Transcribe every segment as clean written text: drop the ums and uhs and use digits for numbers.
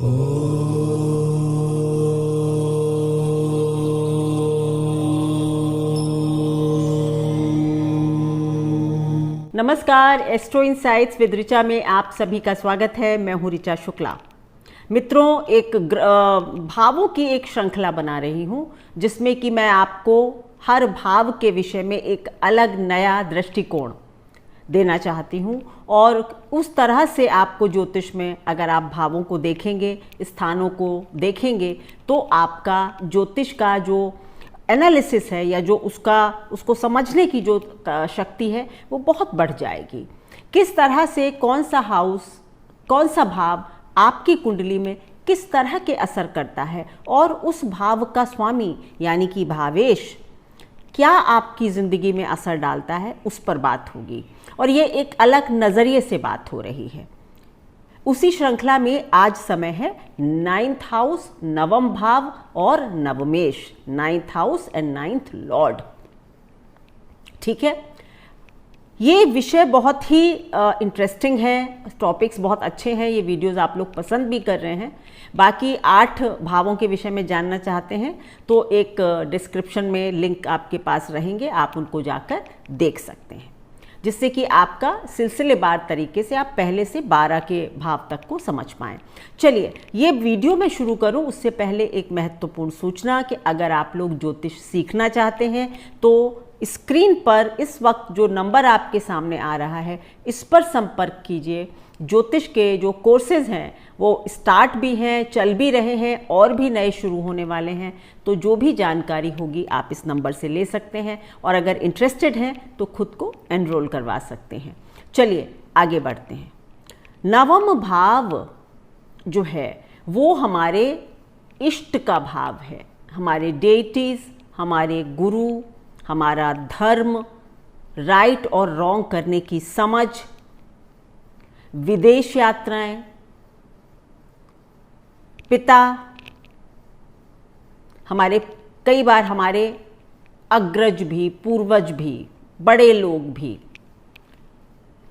नमस्कार, astro insights with Richa में आप सभी का स्वागत है। मैं हूँ ऋचा शुक्ला। मित्रों, एक भावों की एक श्रृंखला बना रही हूँ जिसमें कि मैं आपको हर भाव के विषय में एक अलग नया दृष्टिकोण देना चाहती हूँ और उस तरह से आपको ज्योतिष में अगर आप भावों को देखेंगे, स्थानों को देखेंगे, तो आपका ज्योतिष का जो एनालिसिस है या जो उसको समझने की जो शक्ति है वो बहुत बढ़ जाएगी। किस तरह से कौन सा हाउस, कौन सा भाव आपकी कुंडली में किस तरह के असर करता है और उस भाव का स्वामी यानी कि भावेश क्या आपकी ज़िंदगी में असर डालता है, उस पर बात होगी और ये एक अलग नज़रिए से बात हो रही है। उसी श्रृंखला में आज समय है 9th हाउस, नवम भाव और नवमेश, 9th house and 9th Lord. ठीक है, ये विषय बहुत ही इंटरेस्टिंग है, टॉपिक्स बहुत अच्छे हैं, ये वीडियोस आप लोग पसंद भी कर रहे हैं। बाकी 8 भावों के विषय में जानना चाहते हैं तो एक डिस्क्रिप्शन में लिंक आपके पास रहेंगे, आप उनको जाकर देख सकते हैं, जिससे कि आपका सिलसिलेवार तरीके से आप पहले से 12 के भाव तक को समझ पाएँ। चलिए, ये वीडियो मैं शुरू करूं उससे पहले एक महत्वपूर्ण सूचना कि अगर आप लोग ज्योतिष सीखना चाहते हैं तो स्क्रीन पर इस वक्त जो नंबर आपके सामने आ रहा है इस पर संपर्क कीजिए। ज्योतिष के जो कोर्सेज़ हैं वो स्टार्ट भी हैं, चल भी रहे हैं और भी नए शुरू होने वाले हैं, तो जो भी जानकारी होगी आप इस नंबर से ले सकते हैं और अगर इंटरेस्टेड हैं तो खुद को एनरोल करवा सकते हैं। चलिए आगे बढ़ते हैं। नवम भाव जो है वो हमारे इष्ट का भाव है, हमारे डेटीज़, हमारे गुरु, हमारा धर्म, राइट और रॉन्ग करने की समझ, विदेश यात्राएं, पिता, हमारे कई बार हमारे अग्रज भी, पूर्वज भी, बड़े लोग भी,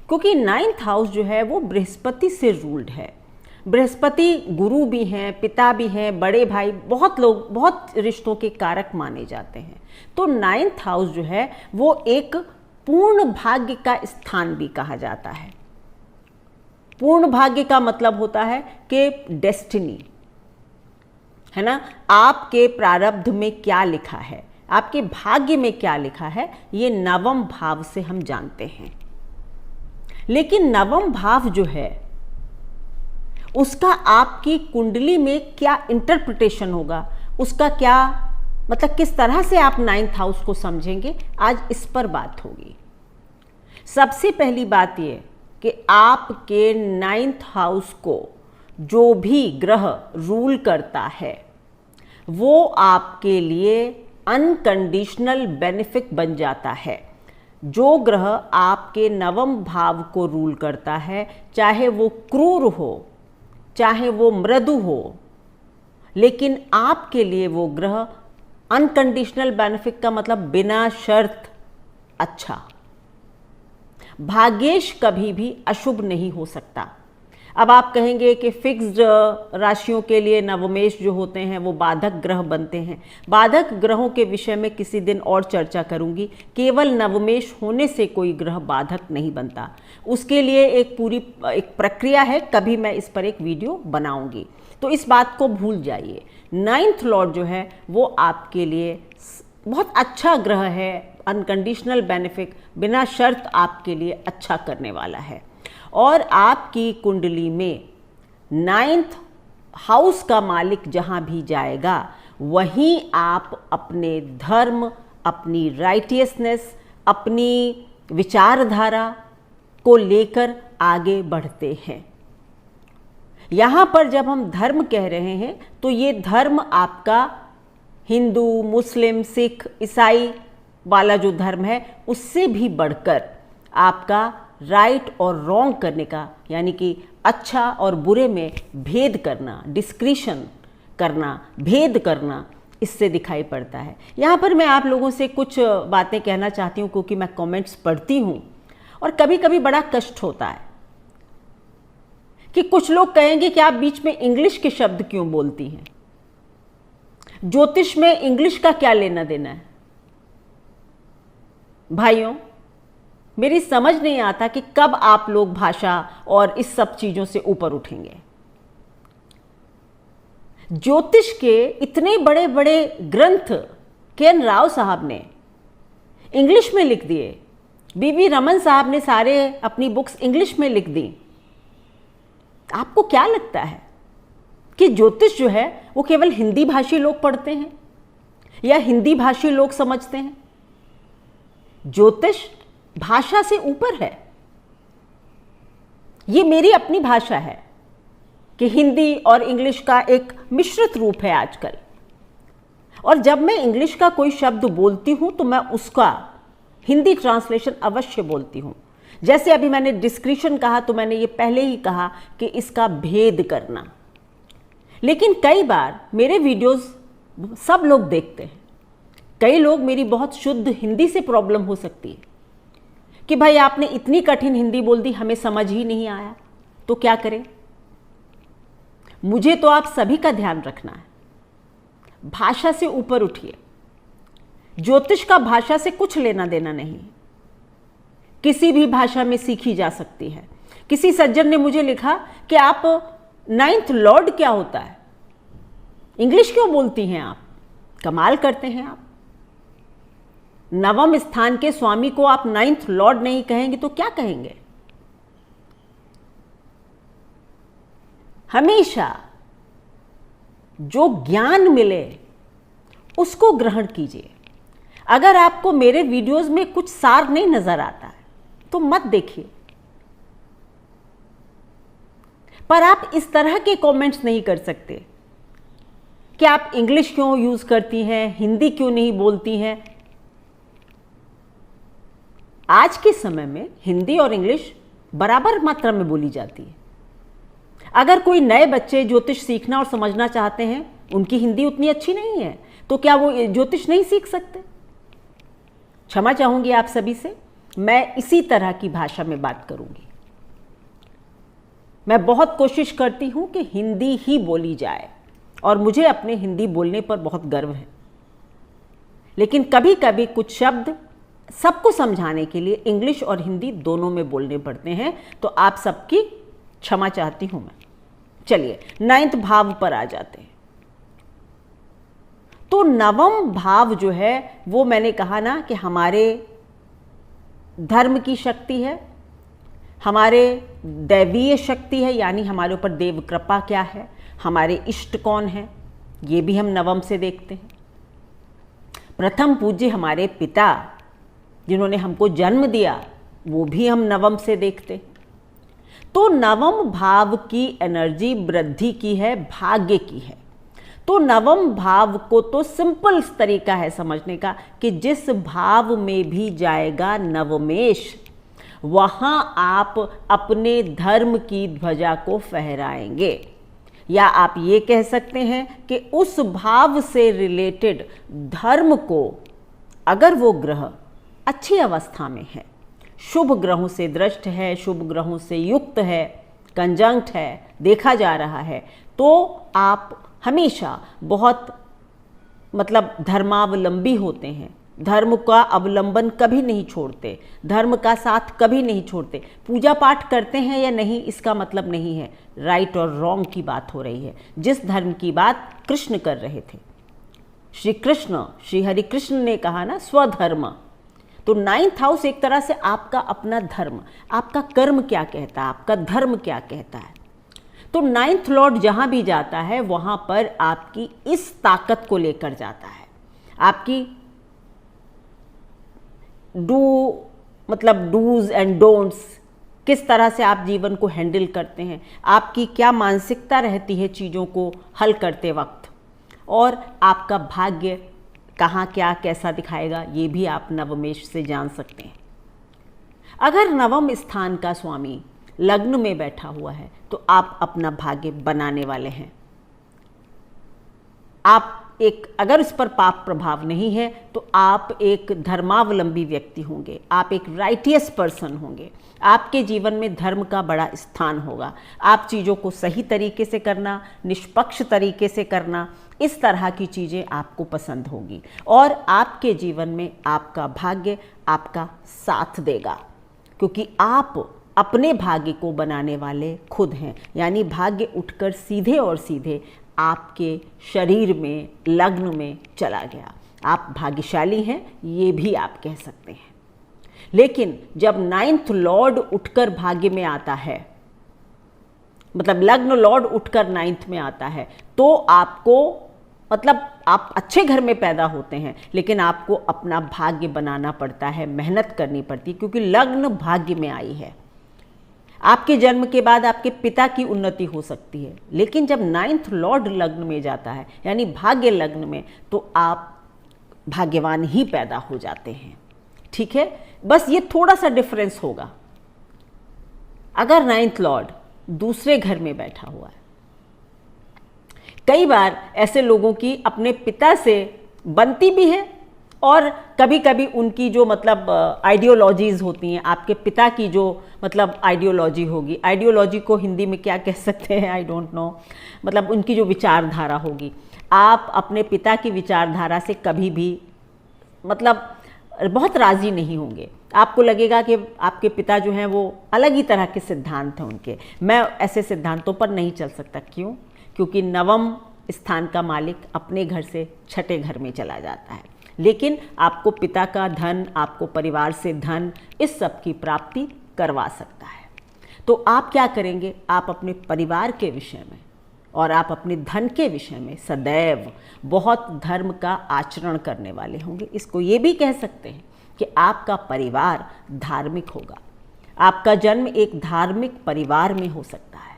क्योंकि 9th हाउस जो है वो बृहस्पति से रूल्ड है। बृहस्पति गुरु भी हैं, पिता भी हैं, बड़े भाई, बहुत लोग, बहुत रिश्तों के कारक माने जाते हैं। तो 9th हाउस जो है वो एक पूर्ण भाग्य का स्थान भी कहा जाता है। पूर्ण भाग्य का मतलब होता है कि डेस्टिनी है ना, आपके प्रारब्ध में क्या लिखा है, आपके भाग्य में क्या लिखा है, ये नवम भाव से हम जानते हैं। लेकिन नवम भाव जो है उसका आपकी कुंडली में क्या इंटरप्रिटेशन होगा, उसका क्या मतलब किस तरह से आप 9th हाउस को समझेंगे, आज इस पर बात होगी। सबसे पहली बात ये कि आपके 9th हाउस को जो भी ग्रह रूल करता है वो आपके लिए अनकंडीशनल बेनिफिट बन जाता है। जो ग्रह आपके नवम भाव को रूल करता है, चाहे वो क्रूर हो, चाहे वो मृदु हो, लेकिन आपके लिए वो ग्रह अनकंडीशनल बेनिफिट का मतलब बिना शर्त अच्छा। भाग्येश कभी भी अशुभ नहीं हो सकता। अब आप कहेंगे कि फिक्स्ड राशियों के लिए नवमेश जो होते हैं वो बाधक ग्रह बनते हैं। बाधक ग्रहों के विषय में किसी दिन और चर्चा करूंगी। केवल नवमेश होने से कोई ग्रह बाधक नहीं बनता, उसके लिए एक पूरी एक प्रक्रिया है, कभी मैं इस पर एक वीडियो बनाऊंगी, तो इस बात को भूल जाइए। 9th लॉर्ड जो है वो आपके लिए बहुत अच्छा ग्रह है, अनकंडीशनल बेनिफिट, बिना शर्त आपके लिए अच्छा करने वाला है। और आपकी कुंडली में 9th हाउस का मालिक जहाँ भी जाएगा वहीं आप अपने धर्म, अपनी राइटियसनेस, अपनी विचारधारा को लेकर आगे बढ़ते हैं। यहाँ पर जब हम धर्म कह रहे हैं तो ये धर्म आपका हिंदू, मुस्लिम, सिख, ईसाई वाला जो धर्म है उससे भी बढ़कर आपका राइट और रॉन्ग करने का, यानी कि अच्छा और बुरे में भेद करना, डिस्क्रिशन करना, भेद करना, इससे दिखाई पड़ता है। यहाँ पर मैं आप लोगों से कुछ बातें कहना चाहती हूँ क्योंकि मैं कमेंट्स पढ़ती हूँ और कभी कभी बड़ा कष्ट होता है कि कुछ लोग कहेंगे कि आप बीच में इंग्लिश के शब्द क्यों बोलती हैं, ज्योतिष में इंग्लिश का क्या लेना देना है। भाइयों, मेरी समझ नहीं आता कि कब आप लोग भाषा और इस सब चीजों से ऊपर उठेंगे। ज्योतिष के इतने बड़े बड़े ग्रंथ के.एन. राव साहब ने इंग्लिश में लिख दिए, बी.वी. रमन साहब ने सारे अपनी बुक्स इंग्लिश में लिख दी। आपको क्या लगता है कि ज्योतिष जो है वो केवल हिंदी भाषी लोग पढ़ते हैं या हिंदी भाषी लोग समझते हैं? ज्योतिष भाषा से ऊपर है। ये मेरी अपनी भाषा है कि हिंदी और इंग्लिश का एक मिश्रित रूप है आजकल। और जब मैं इंग्लिश का कोई शब्द बोलती हूं तो मैं उसका हिंदी ट्रांसलेशन अवश्य बोलती हूं। जैसे अभी मैंने डिस्क्रिप्शन कहा तो मैंने ये पहले ही कहा कि इसका भेद करना। लेकिन कई बार मेरे वीडियोस सब लोग देखते हैं, कई लोग मेरी बहुत शुद्ध हिंदी से प्रॉब्लम हो सकती है कि भाई आपने इतनी कठिन हिंदी बोल दी, हमें समझ ही नहीं आया, तो क्या करें। मुझे तो आप सभी का ध्यान रखना है। भाषा से ऊपर उठिए। ज्योतिष का भाषा से कुछ लेना देना नहीं, किसी भी भाषा में सीखी जा सकती है। किसी सज्जन ने मुझे लिखा कि आप 9th लॉर्ड क्या होता है, इंग्लिश क्यों बोलती हैं आप, कमाल करते हैं आप। नवम स्थान के स्वामी को आप 9th लॉर्ड नहीं कहेंगे तो क्या कहेंगे। हमेशा जो ज्ञान मिले उसको ग्रहण कीजिए। अगर आपको मेरे वीडियोस में कुछ सार नहीं नजर आता है तो मत देखिए। पर आप इस तरह के कमेंट्स नहीं कर सकते कि आप इंग्लिश क्यों यूज करती हैं, हिंदी क्यों नहीं बोलती हैं। आज के समय में हिंदी और इंग्लिश बराबर मात्रा में बोली जाती है। अगर कोई नए बच्चे ज्योतिष सीखना और समझना चाहते हैं, उनकी हिंदी उतनी अच्छी नहीं है, तो क्या वो ज्योतिष नहीं सीख सकते? क्षमा चाहूंगी आप सभी से, मैं इसी तरह की भाषा में बात करूंगी। मैं बहुत कोशिश करती हूं कि हिंदी ही बोली जाए और मुझे अपने हिंदी बोलने पर बहुत गर्व है। लेकिन कभी कभी कुछ शब्द सबको समझाने के लिए इंग्लिश और हिंदी दोनों में बोलने पड़ते हैं, तो आप सबकी क्षमा चाहती हूं मैं। चलिए 9th भाव पर आ जाते हैं। तो नवम भाव जो है वो मैंने कहा ना कि हमारे धर्म की शक्ति है, हमारे दैवीय शक्ति है, यानी हमारे ऊपर देव कृपा क्या है, हमारे इष्ट कौन है, ये भी हम नवम से देखते हैं। प्रथम पूज्य हमारे पिता जिन्होंने हमको जन्म दिया, वो भी हम नवम से देखते हैं। तो नवम भाव की एनर्जी वृद्धि की है, भाग्य की है। तो नवम भाव को तो सिंपल तरीका है समझने का कि जिस भाव में भी जाएगा नवमेश, वहां आप अपने धर्म की ध्वजा को फहराएंगे। या आप ये कह सकते हैं कि उस भाव से रिलेटेड धर्म को, अगर वो ग्रह अच्छी अवस्था में है, शुभ ग्रहों से दृष्ट है, शुभ ग्रहों से युक्त है, कंजंक्ट है, देखा जा रहा है, तो आप हमेशा बहुत धर्मावलंबी होते हैं। धर्म का अवलंबन कभी नहीं छोड़ते, धर्म का साथ कभी नहीं छोड़ते। पूजा पाठ करते हैं या नहीं इसका मतलब नहीं है, राइट और रॉन्ग की बात हो रही है। जिस धर्म की बात कृष्ण कर रहे थे, श्री कृष्ण, श्री हरि कृष्ण ने कहा ना स्वधर्म। तो 9th हाउस एक तरह से आपका अपना धर्म, आपका कर्म क्या कहता है, आपका धर्म क्या कहता है। तो 9th लॉर्ड जहां भी जाता है वहां पर आपकी इस ताकत को लेकर जाता है। आपकी डूज एंड डोंट्स, किस तरह से आप जीवन को हैंडल करते हैं, आपकी क्या मानसिकता रहती है चीज़ों को हल करते वक्त, और आपका भाग्य कहाँ क्या कैसा दिखाएगा, ये भी आप नवमेश से जान सकते हैं। अगर नवम स्थान का स्वामी लग्न में बैठा हुआ है तो आप अपना भाग्य बनाने वाले हैं। आप अगर इस पर पाप प्रभाव नहीं है तो आप एक धर्मावलंबी व्यक्ति होंगे, आप एक राइटियस पर्सन होंगे, आपके जीवन में धर्म का बड़ा स्थान होगा। आप चीज़ों को सही तरीके से करना, निष्पक्ष तरीके से करना, इस तरह की चीज़ें आपको पसंद होगी और आपके जीवन में आपका भाग्य आपका साथ देगा, क्योंकि आप अपने भाग्य को बनाने वाले खुद हैं। यानी भाग्य उठकर सीधे और सीधे आपके शरीर में, लग्न में चला गया। आप भाग्यशाली हैं, ये भी आप कह सकते हैं। लेकिन जब 9th लॉर्ड उठकर भाग्य में आता है, मतलब लग्न लॉर्ड उठकर 9th में आता है, तो आपको, मतलब आप अच्छे घर में पैदा होते हैं, लेकिन आपको अपना भाग्य बनाना पड़ता है, मेहनत करनी पड़ती है, क्योंकि लग्न भाग्य में आई है। आपके जन्म के बाद आपके पिता की उन्नति हो सकती है, लेकिन जब 9th लॉर्ड लग्न में जाता है, यानी भाग्य लग्न में, तो आप भाग्यवान ही पैदा हो जाते हैं। ठीक है, बस ये थोड़ा सा डिफरेंस होगा। अगर 9th लॉर्ड दूसरे घर में बैठा हुआ है, कई बार ऐसे लोगों की अपने पिता से बनती भी है और कभी कभी उनकी जो मतलब आइडियोलॉजीज़ होती हैं, आपके पिता की जो मतलब आइडियोलॉजी होगी, आइडियोलॉजी को हिंदी में क्या कह सकते हैं, आई डोंट नो, मतलब उनकी जो विचारधारा होगी, आप अपने पिता की विचारधारा से कभी भी मतलब बहुत राज़ी नहीं होंगे। आपको लगेगा कि आपके पिता जो हैं वो अलग ही तरह के सिद्धांत हैं उनके, मैं ऐसे सिद्धांतों पर नहीं चल सकता। क्यों? क्योंकि 9वें स्थान का मालिक अपने घर से छठे घर में चला जाता है। लेकिन आपको पिता का धन, आपको परिवार से धन, इस सब की प्राप्ति करवा सकता है। तो आप क्या करेंगे? आप अपने परिवार के विषय में और आप अपने धन के विषय में सदैव बहुत धर्म का आचरण करने वाले होंगे। इसको ये भी कह सकते हैं कि आपका परिवार धार्मिक होगा। आपका जन्म एक धार्मिक परिवार में हो सकता है,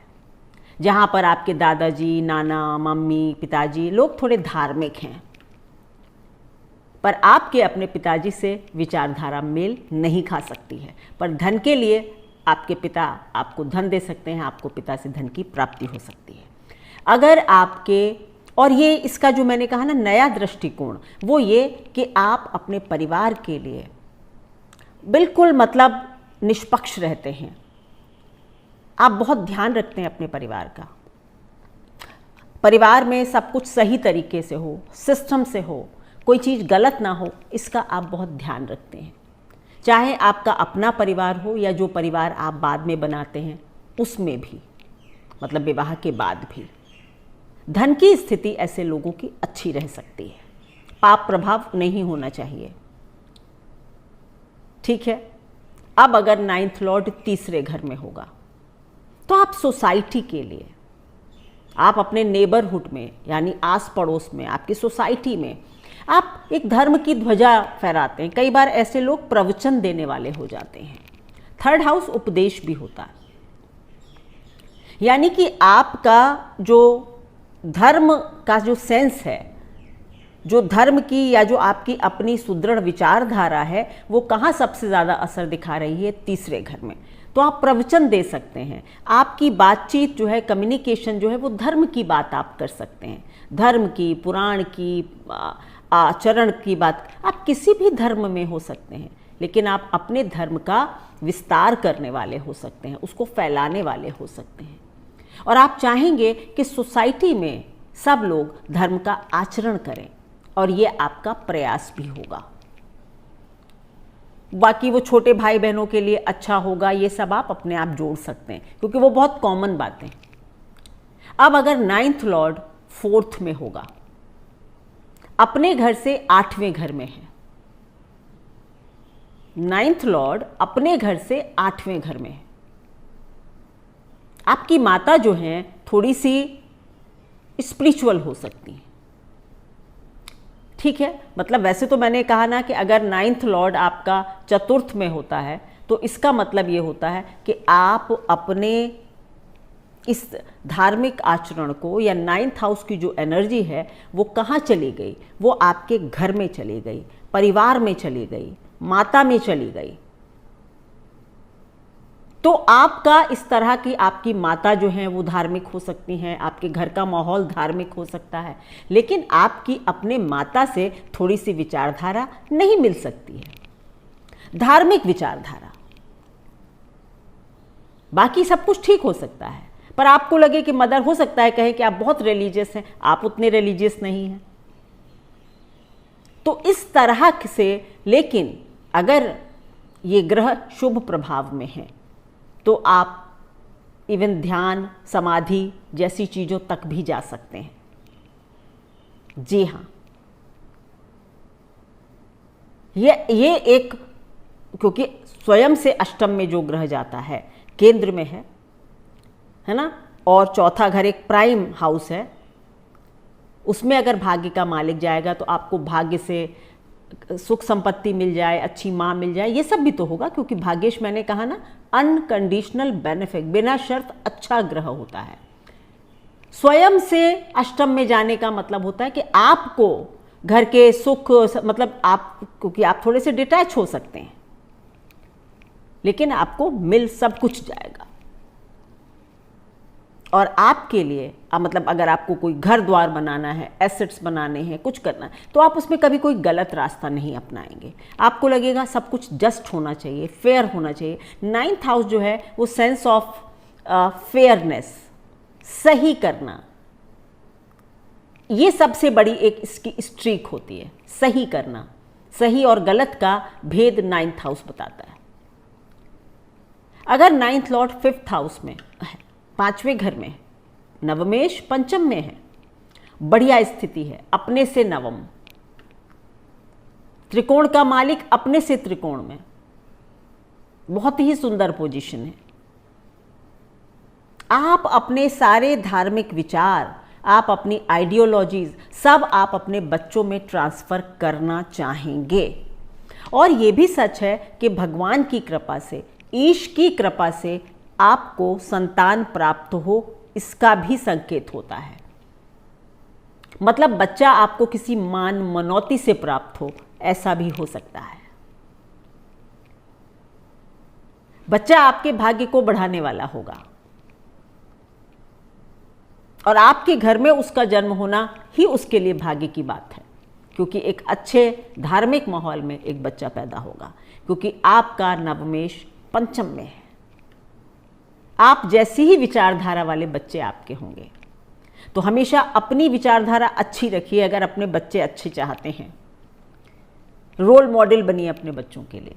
जहाँ पर आपके दादाजी, नाना, मम्मी, पिताजी लोग थोड़े धार्मिक हैं, पर आपके अपने पिताजी से विचारधारा मेल नहीं खा सकती है। पर धन के लिए आपके पिता आपको धन दे सकते हैं, आपको पिता से धन की प्राप्ति हो सकती है। अगर आपके, और ये इसका जो मैंने कहा ना नया दृष्टिकोण, वो ये कि आप अपने परिवार के लिए बिल्कुल मतलब निष्पक्ष रहते हैं। आप बहुत ध्यान रखते हैं अपने परिवार का, परिवार में सब कुछ सही तरीके से हो, सिस्टम से हो, कोई चीज़ गलत ना हो, इसका आप बहुत ध्यान रखते हैं। चाहे आपका अपना परिवार हो या जो परिवार आप बाद में बनाते हैं, उसमें भी, मतलब विवाह के बाद भी धन की स्थिति ऐसे लोगों की अच्छी रह सकती है। पाप प्रभाव नहीं होना चाहिए। ठीक है। अब अगर 9th लॉर्ड तीसरे घर में होगा, तो आप सोसाइटी के लिए, आप अपने नेबरहुड में, यानी आस पड़ोस में, आपकी सोसाइटी में आप एक धर्म की ध्वजा फहराते हैं। कई बार ऐसे लोग प्रवचन देने वाले हो जाते हैं। 3rd हाउस उपदेश भी होता है, यानी कि आपका जो धर्म का जो सेंस है, जो धर्म की या जो आपकी अपनी सुदृढ़ विचारधारा है, वो कहाँ सबसे ज़्यादा असर दिखा रही है? तीसरे घर में। तो आप प्रवचन दे सकते हैं। आपकी बातचीत जो है, कम्युनिकेशन जो है, वो धर्म की बात आप कर सकते हैं, धर्म की, पुराण की, आचरण की बात। आप किसी भी धर्म में हो सकते हैं, लेकिन आप अपने धर्म का विस्तार करने वाले हो सकते हैं, उसको फैलाने वाले हो सकते हैं। और आप चाहेंगे कि सोसाइटी में सब लोग धर्म का आचरण करें, और ये आपका प्रयास भी होगा। बाकी वो छोटे भाई बहनों के लिए अच्छा होगा, ये सब आप अपने आप जोड़ सकते हैं, क्योंकि वो बहुत कॉमन बातें। अब अगर 9th लॉर्ड 4th में होगा, अपने घर से 8वें घर में है, 9th लॉर्ड अपने घर से 8वें घर में है, आपकी माता जो हैं थोड़ी सी स्पिरिचुअल हो सकती हैं। ठीक है, मतलब वैसे तो मैंने कहा ना कि अगर 9th लॉर्ड आपका 4th में होता है, तो इसका मतलब ये होता है कि आप अपने इस धार्मिक आचरण को, या 9th हाउस की जो एनर्जी है, वो कहाँ चली गई? वो आपके घर में चली गई, परिवार में चली गई, माता में चली गई। तो आपका इस तरह की आपकी माता जो हैं वो धार्मिक हो सकती हैं, आपके घर का माहौल धार्मिक हो सकता है, लेकिन आपकी अपने माता से थोड़ी सी विचारधारा नहीं मिल सकती है, धार्मिक विचारधारा। बाकी सब कुछ ठीक हो सकता है, पर आपको लगे कि मदर हो सकता है कहे कि आप बहुत रिलीजियस हैं, आप उतने रिलीजियस नहीं हैं। तो इस तरह से, लेकिन अगर ये ग्रह शुभ प्रभाव में हैं तो आप इवन ध्यान समाधि जैसी चीज़ों तक भी जा सकते हैं। जी हाँ, ये एक, क्योंकि स्वयं से अष्टम में जो ग्रह जाता है केंद्र में है ना, और चौथा घर एक प्राइम हाउस है, उसमें अगर भाग्य का मालिक जाएगा तो आपको भाग्य से सुख संपत्ति मिल जाए, अच्छी माँ मिल जाए, ये सब भी तो होगा, क्योंकि भाग्येश मैंने कहा ना अनकंडीशनल बेनिफिट, बिना शर्त अच्छा ग्रह होता है। स्वयं से अष्टम में जाने का मतलब होता है कि आपको घर के सुख, मतलब आप, क्योंकि आप थोड़े से डिटैच हो सकते हैं, लेकिन आपको मिल सब कुछ जाएगा। और आपके लिए मतलब अगर आपको कोई घर द्वार बनाना है, एसेट्स बनाने हैं, कुछ करना है, तो आप उसमें कभी कोई गलत रास्ता नहीं अपनाएंगे। आपको लगेगा सब कुछ जस्ट होना चाहिए, फेयर होना चाहिए। 9th हाउस जो है वो सेंस ऑफ फेयरनेस, सही करना, ये सबसे बड़ी एक इसकी स्ट्रीक होती है, सही करना। सही और गलत का भेद 9th हाउस बताता है। अगर 9th लॉर्ड 5th हाउस में है, 5वें घर में, नवमेश पंचम में है, बढ़िया स्थिति है, अपने से नवम, त्रिकोण का मालिक अपने से त्रिकोण में, बहुत ही सुंदर पोजीशन है। आप अपने सारे धार्मिक विचार, आप अपनी आइडियोलॉजीज सब आप अपने बच्चों में ट्रांसफर करना चाहेंगे। और ये भी सच है कि भगवान की कृपा से, ईश की कृपा से आपको संतान प्राप्त हो, इसका भी संकेत होता है। मतलब बच्चा आपको किसी मान मनौती से प्राप्त हो, ऐसा भी हो सकता है। बच्चा आपके भाग्य को बढ़ाने वाला होगा, और आपके घर में उसका जन्म होना ही उसके लिए भाग्य की बात है, क्योंकि एक अच्छे धार्मिक माहौल में एक बच्चा पैदा होगा, क्योंकि आपका नवमेश पंचम में है। आप जैसी ही विचारधारा वाले बच्चे आपके होंगे। तो हमेशा अपनी विचारधारा अच्छी रखिए अगर अपने बच्चे अच्छे चाहते हैं। रोल मॉडल बनिए अपने बच्चों के लिए,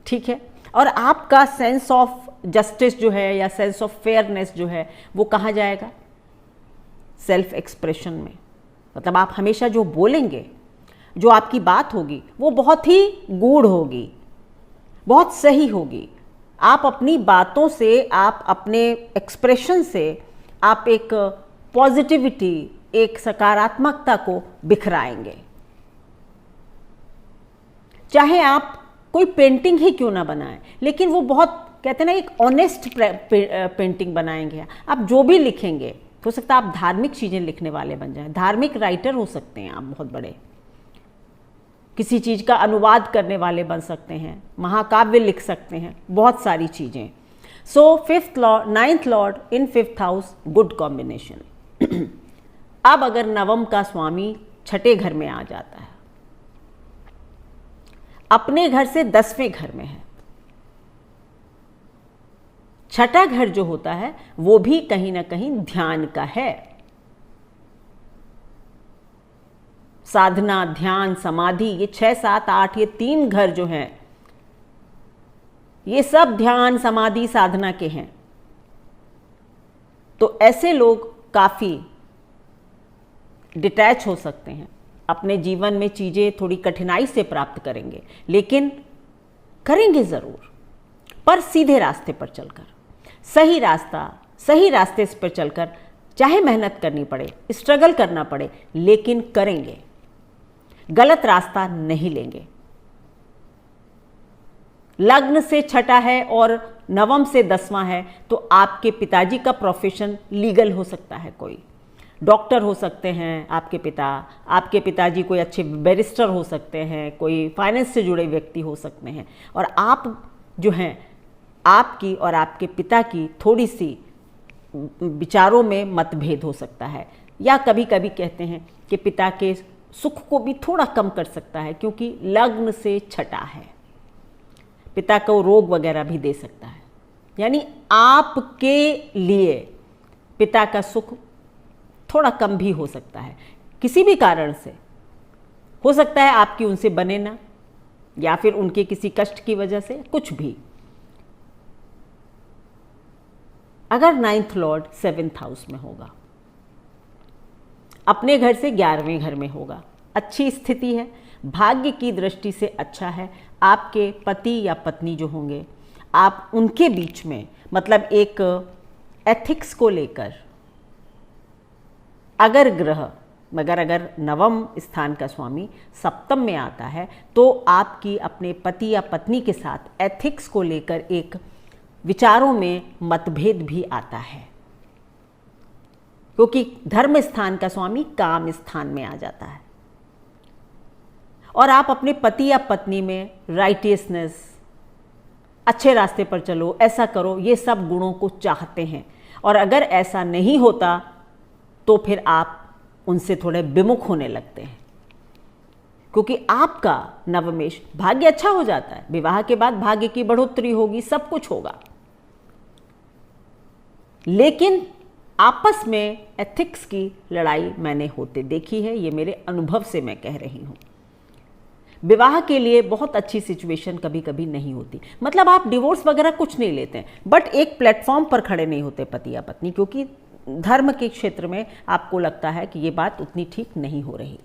ठीक है। और आपका सेंस ऑफ जस्टिस जो है या सेंस ऑफ फेयरनेस जो है वो कहाँ जाएगा? सेल्फ एक्सप्रेशन में। मतलब आप हमेशा जो बोलेंगे, जो आपकी बात होगी वो बहुत ही गूढ़ होगी, बहुत सही होगी। आप अपनी बातों से, आप अपने एक्सप्रेशन से आप एक पॉजिटिविटी, एक सकारात्मकता को बिखराएंगे। चाहे आप कोई पेंटिंग ही क्यों ना बनाएं, लेकिन वो बहुत, कहते हैं ना, एक ऑनेस्ट पेंटिंग बनाएंगे। आप जो भी लिखेंगे, हो सकता है आप धार्मिक चीज़ें लिखने वाले बन जाएं, धार्मिक राइटर हो सकते हैं आप बहुत बड़े, किसी चीज़ का अनुवाद करने वाले बन सकते हैं, महाकाव्य लिख सकते हैं, बहुत सारी चीज़ें। सो 9th लॉर्ड इन 5th हाउस, गुड कॉम्बिनेशन। अब अगर नवम का स्वामी छठे घर में आ जाता है, अपने घर से 10वें घर में है, छठा घर जो होता है वो भी कहीं ना कहीं ध्यान का है। साधना, ध्यान, समाधि, ये 6, 7, 8, ये 3 घर जो हैं, ये सब ध्यान, समाधि, साधना के हैं। तो ऐसे लोग काफ़ी डिटैच हो सकते हैं, अपने जीवन में चीज़ें थोड़ी कठिनाई से प्राप्त करेंगे, लेकिन करेंगे ज़रूर, पर सीधे रास्ते पर चलकर, सही रास्ते पर चलकर, चाहे मेहनत करनी पड़े, स्ट्रगल करना पड़े, लेकिन करेंगे, गलत रास्ता नहीं लेंगे। लग्न से छठा है और नवम से 10वां है, तो आपके पिताजी का प्रोफेशन लीगल हो सकता है, कोई डॉक्टर हो सकते हैं आपके पिता, आपके पिताजी कोई अच्छे बैरिस्टर हो सकते हैं, कोई फाइनेंस से जुड़े व्यक्ति हो सकते हैं, और आप जो हैं आपकी और आपके पिता की थोड़ी सी विचारों में मतभेद हो सकता है, या कभी कभी कहते हैं कि पिता के सुख को भी थोड़ा कम कर सकता है, क्योंकि लग्न से छठा है, पिता को रोग वगैरह भी दे सकता है। यानी आपके लिए पिता का सुख थोड़ा कम भी हो सकता है, किसी भी कारण से हो सकता है, आपकी उनसे बने ना, या फिर उनके किसी कष्ट की वजह से, कुछ भी। अगर 9th लॉर्ड 7th हाउस में होगा, अपने घर से 11वें घर में होगा, अच्छी स्थिति है, भाग्य की दृष्टि से अच्छा है। आपके पति या पत्नी जो होंगे, आप उनके बीच में मतलब एक एथिक्स को लेकर अगर ग्रह अगर नवम स्थान का स्वामी सप्तम में आता है, तो आपकी अपने पति या पत्नी के साथ एथिक्स को लेकर एक विचारों में मतभेद भी आता है, क्योंकि धर्म स्थान का स्वामी काम स्थान में आ जाता है, और आप अपने पति या पत्नी में राइटियसनेस, अच्छे रास्ते पर चलो, ऐसा करो, ये सब गुणों को चाहते हैं। और अगर ऐसा नहीं होता तो फिर आप उनसे थोड़े विमुख होने लगते हैं, क्योंकि आपका नवमेश भाग्य अच्छा हो जाता है, विवाह के बाद भाग्य की बढ़ोतरी होगी, सब कुछ होगा, लेकिन आपस में एथिक्स की लड़ाई मैंने होते देखी है, ये मेरे अनुभव से मैं कह रही हूं। विवाह के लिए बहुत अच्छी सिचुएशन कभी कभी नहीं होती, मतलब आप डिवोर्स वगैरह कुछ नहीं लेते हैं, बट एक प्लेटफॉर्म पर खड़े नहीं होते पति या पत्नी, क्योंकि धर्म के क्षेत्र में आपको लगता है कि ये बात उतनी ठीक नहीं हो रही।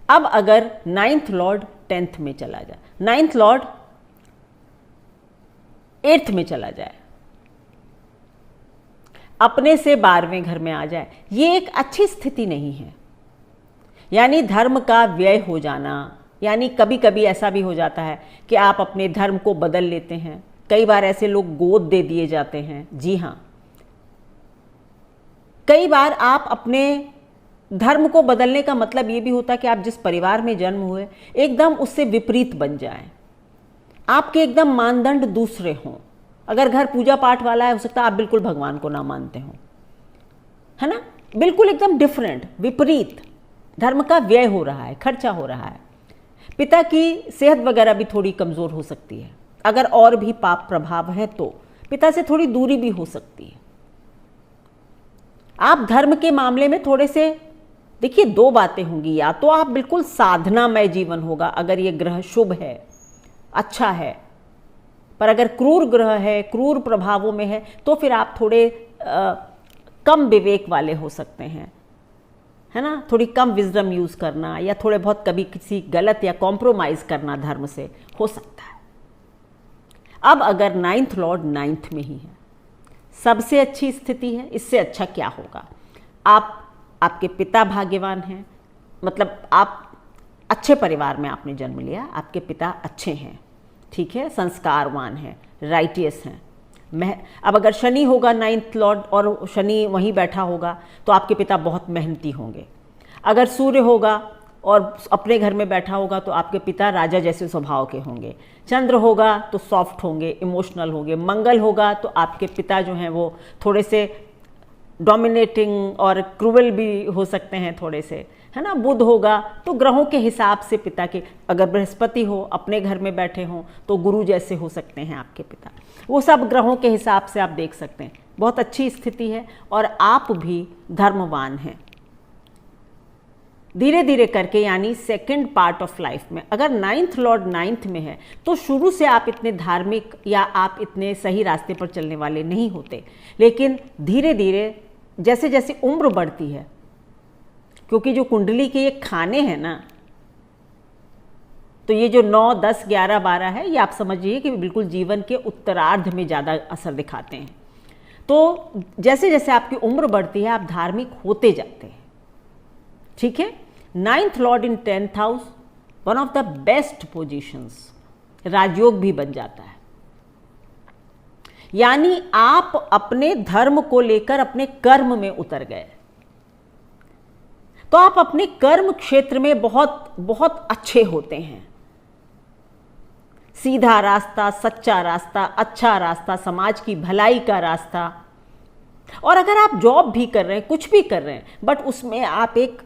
अब अगर 9th लॉर्ड 10th में चला जाए, 9th लॉर्ड 8th में चला जाए, अपने से 12वें घर में आ जाए, ये एक अच्छी स्थिति नहीं है। यानी धर्म का व्यय हो जाना, यानी कभी कभी ऐसा भी हो जाता है कि आप अपने धर्म को बदल लेते हैं। कई बार ऐसे लोग गोद दे दिए जाते हैं, जी हाँ, कई बार आप अपने धर्म को बदलने का मतलब ये भी होता है कि आप जिस परिवार में जन्म हुए एकदम उससे विपरीत बन जाएं, आपके एकदम मानदंड दूसरे हों। अगर घर पूजा पाठ वाला है, हो सकता है आप बिल्कुल भगवान को ना मानते हो, है ना, बिल्कुल एकदम डिफरेंट, विपरीत। धर्म का व्यय हो रहा है, खर्चा हो रहा है, पिता की सेहत वगैरह भी थोड़ी कमजोर हो सकती है, अगर और भी पाप प्रभाव है तो पिता से थोड़ी दूरी भी हो सकती है। आप धर्म के मामले में थोड़े से, देखिए, दो बातें होंगी, या तो आप बिल्कुल साधनामय जीवन होगा अगर ये ग्रह शुभ है, अच्छा है, पर अगर क्रूर ग्रह है, क्रूर प्रभावों में है, तो फिर आप थोड़े कम विवेक वाले हो सकते हैं, है ना, थोड़ी कम विजडम यूज करना, या थोड़े बहुत कभी किसी गलत या कॉम्प्रोमाइज करना धर्म से हो सकता है। अब अगर 9th लॉर्ड 9th में ही है, सबसे अच्छी स्थिति है, इससे अच्छा क्या होगा। आपके पिता भाग्यवान हैं, मतलब आप अच्छे परिवार में आपने जन्म लिया, आपके पिता अच्छे हैं, ठीक है, संस्कारवान हैं, राइटियस हैं। अब अगर शनि होगा 9th लॉर्ड और शनि वहीं बैठा होगा तो आपके पिता बहुत मेहनती होंगे। अगर सूर्य होगा और अपने घर में बैठा होगा तो आपके पिता राजा जैसे स्वभाव के होंगे। चंद्र होगा तो सॉफ्ट होंगे, इमोशनल होंगे। मंगल होगा तो आपके पिता जो हैं वो थोड़े से डोमिनेटिंग और क्रूवल भी हो सकते हैं थोड़े से, है ना। बुध होगा तो ग्रहों के हिसाब से पिता के, अगर बृहस्पति हो अपने घर में बैठे हों तो गुरु जैसे हो सकते हैं आपके पिता। वो सब ग्रहों के हिसाब से आप देख सकते हैं, बहुत अच्छी स्थिति है और आप भी धर्मवान हैं। धीरे धीरे करके, यानी सेकंड पार्ट ऑफ लाइफ में अगर 9th लॉर्ड 9th में है तो शुरू से आप इतने धार्मिक या आप इतने सही रास्ते पर चलने वाले नहीं होते, लेकिन धीरे धीरे जैसे जैसे उम्र बढ़ती है, क्योंकि जो कुंडली के ये खाने हैं ना, तो ये जो 9, 10, 11, 12 है, ये आप समझिए कि बिल्कुल जीवन के उत्तरार्ध में ज़्यादा असर दिखाते हैं। तो जैसे जैसे आपकी उम्र बढ़ती है आप धार्मिक होते जाते हैं, ठीक है। 9th lord in 10th house, one of the best positions, Rajyoga भी बन जाता है। यानी आप अपने धर्म को लेकर अपने कर्म में उतर गए, तो आप अपने कर्म क्षेत्र में बहुत बहुत अच्छे होते हैं, सीधा रास्ता, सच्चा रास्ता, अच्छा रास्ता, समाज की भलाई का रास्ता। और अगर आप जॉब भी कर रहे हैं, कुछ भी कर रहे हैं, बट उसमें आप एक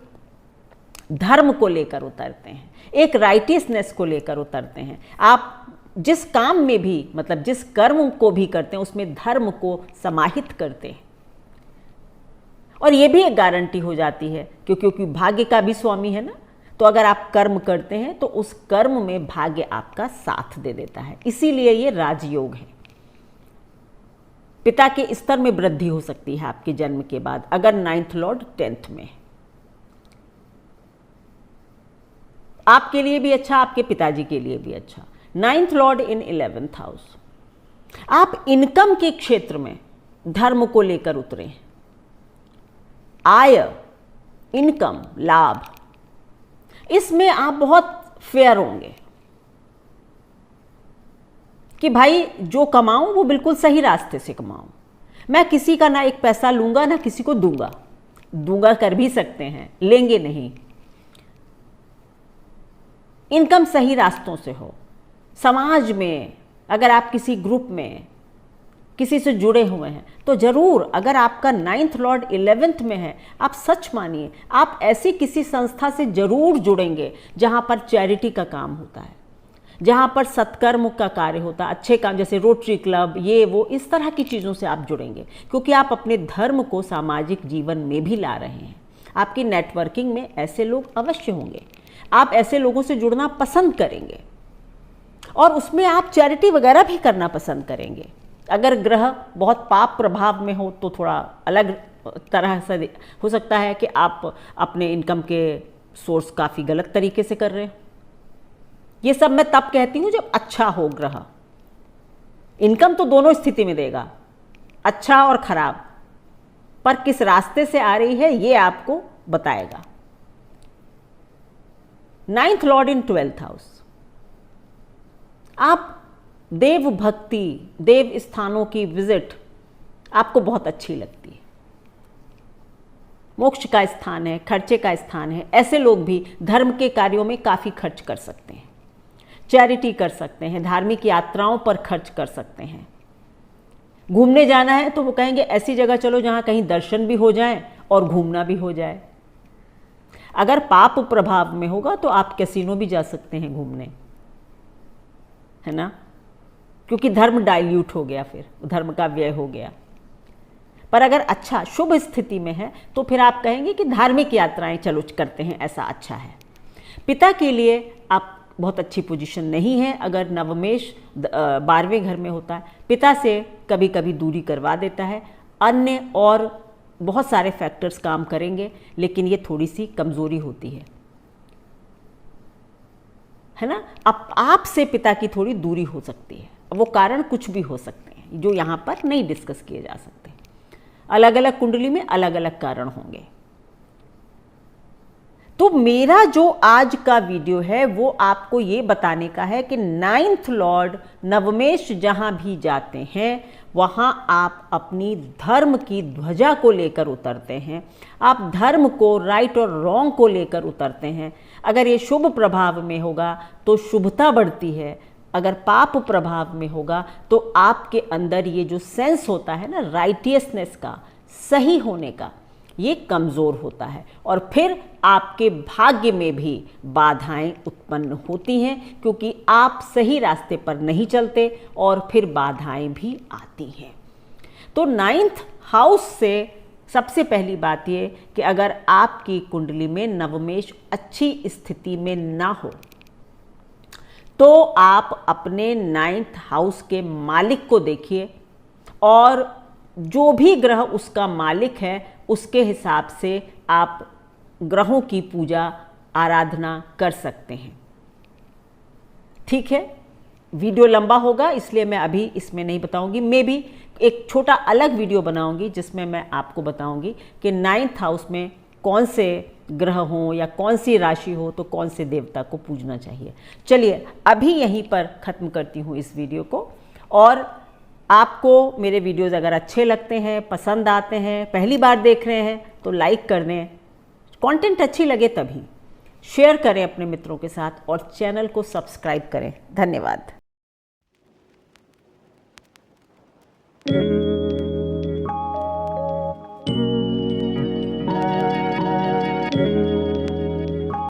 धर्म को लेकर उतरते हैं, एक राइटियसनेस को लेकर उतरते हैं, आप जिस काम में भी, मतलब जिस कर्म को भी करते हैं उसमें धर्म को समाहित करते हैं, और ये भी एक गारंटी हो जाती है क्योंकि भाग्य का भी स्वामी है ना। तो अगर आप कर्म करते हैं तो उस कर्म में भाग्य आपका साथ दे देता है, इसीलिए ये राजयोग है। पिता के स्तर में वृद्धि हो सकती है आपके जन्म के बाद अगर 9th लॉर्ड 10th में है। आपके लिए भी अच्छा, आपके पिताजी के लिए भी अच्छा। 9th लॉर्ड इन 11th हाउस। आप इनकम के क्षेत्र में धर्म को लेकर उतरे हैं। आय, इनकम, लाभ, इसमें आप बहुत फेयर होंगे कि भाई जो कमाऊं वो बिल्कुल सही रास्ते से कमाऊं। मैं किसी का ना एक पैसा लूंगा ना किसी को दूंगा। दूंगा कर भी सकते हैं, लेंगे नहीं। इनकम सही रास्तों से हो। समाज में अगर आप किसी ग्रुप में किसी से जुड़े हुए हैं तो जरूर, अगर आपका 9th लॉर्ड 11th में है, आप सच मानिए आप ऐसी किसी संस्था से जरूर जुड़ेंगे जहां पर चैरिटी का काम होता है, जहां पर सत्कर्म का कार्य होता है, अच्छे काम, जैसे रोटरी क्लब, ये वो, इस तरह की चीज़ों से आप जुड़ेंगे क्योंकि आप अपने धर्म को सामाजिक जीवन में भी ला रहे हैं। आपकी नेटवर्किंग में ऐसे लोग अवश्य होंगे, आप ऐसे लोगों से जुड़ना पसंद करेंगे और उसमें आप चैरिटी वगैरह भी करना पसंद करेंगे। अगर ग्रह बहुत पाप प्रभाव में हो तो थोड़ा अलग तरह से हो सकता है कि आप अपने इनकम के सोर्स काफ़ी गलत तरीके से कर रहे हैं। ये सब मैं तब कहती हूँ जब अच्छा हो ग्रह। इनकम तो दोनों स्थिति में देगा, अच्छा और खराब, पर किस रास्ते से आ रही है ये आपको बताएगा। 9th लॉर्ड इन 12th हाउस। आप देव भक्ति, देव स्थानों की विजिट आपको बहुत अच्छी लगती है। मोक्ष का स्थान है, खर्चे का स्थान है। ऐसे लोग भी धर्म के कार्यों में काफ़ी खर्च कर सकते हैं, चैरिटी कर सकते हैं, धार्मिक यात्राओं पर खर्च कर सकते हैं। घूमने जाना है तो वो कहेंगे ऐसी जगह चलो जहाँ कहीं दर्शन भी हो जाए और घूमना भी हो जाए। अगर पाप प्रभाव में होगा तो आप कैसीनो भी जा सकते हैं घूमने, है ना, क्योंकि धर्म डाइल्यूट हो गया, फिर धर्म का व्यय हो गया। पर अगर अच्छा शुभ स्थिति में है तो फिर आप कहेंगे कि धार्मिक यात्राएं चलो करते हैं, ऐसा अच्छा है। पिता के लिए आप बहुत अच्छी पोजीशन नहीं है अगर नवमेश 12वें घर में होता है। पिता से कभी कभी दूरी करवा देता है, अन्य और बहुत सारे फैक्टर्स काम करेंगे, लेकिन ये थोड़ी सी कमज़ोरी होती है ना। अब आपसे पिता की थोड़ी दूरी हो सकती है, वो कारण कुछ भी हो सकते हैं जो यहाँ पर नहीं डिस्कस किए जा सकते। अलग अलग कुंडली में अलग अलग कारण होंगे। तो मेरा जो आज का वीडियो है वो आपको ये बताने का है कि 9th लॉर्ड नवमेश जहां भी जाते हैं वहां आप अपनी धर्म की ध्वजा को लेकर उतरते हैं। आप धर्म को, राइट और रॉन्ग को लेकर उतरते हैं। अगर ये शुभ प्रभाव में होगा तो शुभता बढ़ती है, अगर पाप प्रभाव में होगा तो आपके अंदर ये जो सेंस होता है ना राइटियसनेस का, सही होने का, ये कमज़ोर होता है और फिर आपके भाग्य में भी बाधाएं उत्पन्न होती हैं क्योंकि आप सही रास्ते पर नहीं चलते और फिर बाधाएं भी आती हैं। तो 9th हाउस से सबसे पहली बात ये कि अगर आपकी कुंडली में नवमेश अच्छी स्थिति में ना हो तो आप अपने 9th हाउस के मालिक को देखिए और जो भी ग्रह उसका मालिक है उसके हिसाब से आप ग्रहों की पूजा आराधना कर सकते हैं। ठीक है, वीडियो लंबा होगा इसलिए मैं अभी इसमें नहीं बताऊंगी। मे बी एक छोटा अलग वीडियो बनाऊंगी जिसमें मैं आपको बताऊंगी कि 9th हाउस में कौन से ग्रह हों या कौन सी राशि हो तो कौन से देवता को पूजना चाहिए। चलिए अभी यहीं पर ख़त्म करती हूँ इस वीडियो को। और आपको मेरे वीडियोज़ अगर अच्छे लगते हैं, पसंद आते हैं, पहली बार देख रहे हैं तो लाइक कर दें। कंटेंट अच्छी लगे तभी शेयर करें अपने मित्रों के साथ और चैनल को सब्सक्राइब करें। धन्यवाद। है।